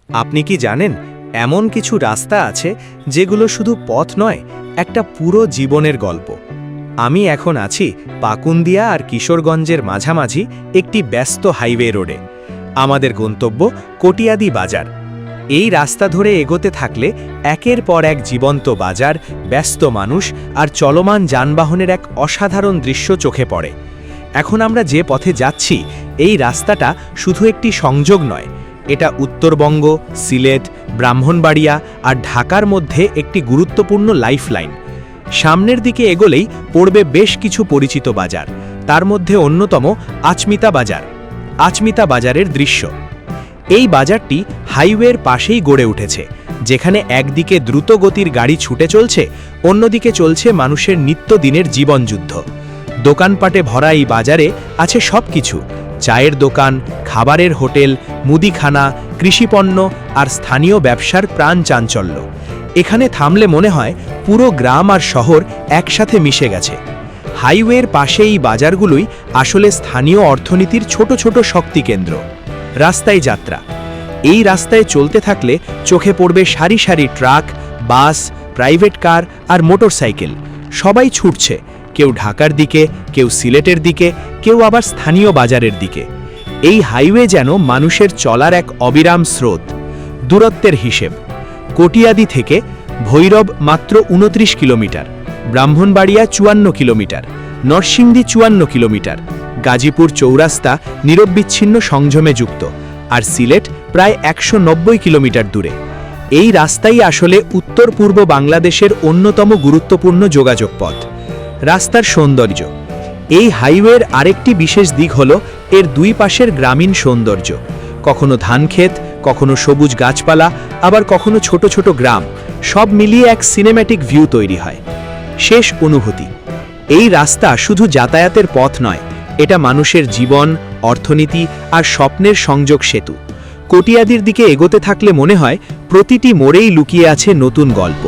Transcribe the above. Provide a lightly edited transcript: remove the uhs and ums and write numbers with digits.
আপনি কি জানেন এমন কিছু রাস্তা আছে যেগুলো শুধু পথ নয়, একটা পুরো জীবনের গল্প। আমি এখন আছি পাকুন্দিয়া আর কিশোরগঞ্জের মাঝামাঝি একটি ব্যস্ত হাইওয়ে রোডে। আমাদের গন্তব্য কটিয়াদি বাজার। এই রাস্তা ধরে এগোতে থাকলে একের পর এক জীবন্ত বাজার, ব্যস্ত মানুষ আর চলমান যানবাহনের এক অসাধারণ দৃশ্য চোখে পড়ে। এখন আমরা যে পথে যাচ্ছি, এই রাস্তাটা শুধু একটি সংযোগ নয়, এটা উত্তরবঙ্গ, সিলেট, ব্রাহ্মণবাড়িয়া আর ঢাকার মধ্যে একটি গুরুত্বপূর্ণ লাইফলাইন। সামনের দিকে এগোলেই পড়বে বেশ কিছু পরিচিত বাজার, তার মধ্যে অন্যতম আচমিতা বাজার। আচমিতা বাজারের দৃশ্য। এই বাজারটি হাইওয়ের পাশেই গড়ে উঠেছে, যেখানে একদিকে দ্রুতগতির গাড়ি ছুটে চলছে, অন্যদিকে চলছে মানুষের নিত্যদিনের জীবনযুদ্ধ। দোকানপাটে ভরা এই বাজারে আছে সবকিছু: চায়ের দোকান, খাবারের হোটেল, মুদিখানা, কৃষিপণ্য আর স্থানীয় ব্যবসার প্রাণ চাঞ্চল্য। এখানে থামলে মনে হয় পুরো গ্রাম আর শহর একসাথে মিশে গেছে। হাইওয়ের পাশে এই বাজারগুলোই আসলে স্থানীয় অর্থনীতির ছোট ছোট শক্তি কেন্দ্র। রাস্তায় যাত্রা। এই রাস্তায় চলতে থাকলে চোখে পড়বে সারি সারি ট্রাক, বাস, প্রাইভেট কার আর মোটরসাইকেল। সবাই ছুটছে, কেউ ঢাকার দিকে, কেউ সিলেটের দিকে, কেউ আবার স্থানীয় বাজারের দিকে। এই হাইওয়ে যেন মানুষের চলার এক অবিরাম স্রোত। দূরত্বের হিসেব: কটিয়াদি থেকে ভৈরব মাত্র 29 kilometre, Brahmanbaria 54 kilometre, Narsingdi 54 kilometre, Gazipur চৌরাস্তা নিরবিচ্ছিন্ন সংযমে যুক্ত, আর সিলেট প্রায় 190 কিলোমিটার দূরে। এই রাস্তাই আসলে উত্তর পূর্ব বাংলাদেশের অন্যতম গুরুত্বপূর্ণ যোগাযোগ পথ। রাস্তার সৌন্দর্য। এই হাইওয়ের আরেকটি বিশেষ দিক হল এর দুই পাশের গ্রামীণ সৌন্দর্য। কখনো ধানক্ষেত, কখনো সবুজ গাছপালা, আবার কখনো ছোট ছোট গ্রাম, সব মিলিয়ে এক সিনেম্যাটিক ভিউ তৈরি হয়। শেষ অনুভূতি: এই রাস্তা শুধু যাতায়াতের পথ নয়, এটা মানুষের জীবন, অর্থনীতি আর স্বপ্নের সংযোগ সেতু। কটিয়াদির দিকে এগোতে থাকলে মনে হয় প্রতিটি মোড়েই লুকিয়ে আছে নতুন গল্প।